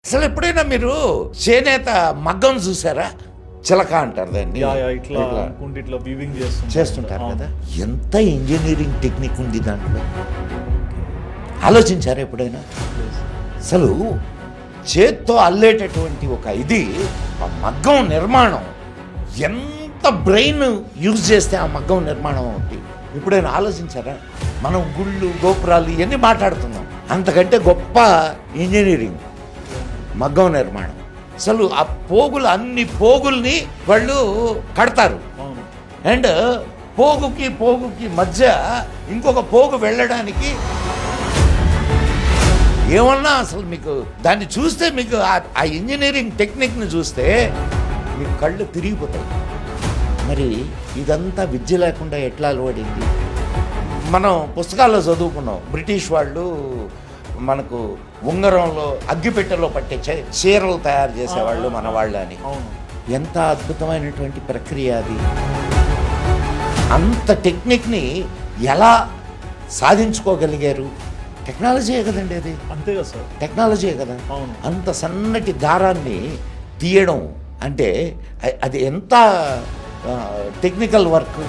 అసలు ఎప్పుడైనా మీరు చేనేత మగ్గం చూసారా? చిలక అంటారు దాన్ని. ఇట్లా వీవింగ్ చేస్తుంటారు కదా. ఎంత ఇంజనీరింగ్ టెక్నిక్ ఉంది దాంట్లో, ఆలోచించారా ఎప్పుడైనా? అసలు చేత్తో అల్లేటటువంటి ఒక ఇది, ఆ మగ్గం నిర్మాణం ఎంత బ్రెయిన్ యూజ్ చేస్తే ఆ మగ్గం నిర్మాణం అవుతుంది. ఎప్పుడైనా ఆలోచించారా? మనం గుళ్ళు గోపురాలు ఇవన్నీ మాట్లాడుతున్నాం, అంతకంటే గొప్ప ఇంజనీరింగ్ మగ్గం నిర్మాణం. అసలు ఆ పోగులు, అన్ని పోగుల్ని వాళ్ళు కడతారు. అండ్ పోగుకి మధ్య ఇంకొక పోగు వెళ్ళడానికి ఏమన్నా అసలు మీకు దాన్ని చూస్తే, మీకు ఆ ఇంజనీరింగ్ టెక్నిక్ని చూస్తే మీకు కళ్ళు తిరిగిపోతాయి. మరి ఇదంతా విద్య లేకుండా ఎట్లా అలవడింది? మనం పుస్తకాల్లో చదువుకున్నాం, బ్రిటిష్ వాళ్ళు మనకు ఉంగరంలో అగ్గిపెట్టెలో పట్టే చీరలు తయారు చేసేవాళ్ళు మన వాళ్ళు అని. ఎంత అద్భుతమైనటువంటి ప్రక్రియ అది! అంత టెక్నిక్ని ఎలా సాధించుకోగలిగారు? టెక్నాలజీయే కదండి అది. అంతే కదా సార్, టెక్నాలజీయే కదా. అంత సన్నటి దారాన్ని తీయడం అంటే అది ఎంత టెక్నికల్ వర్క్.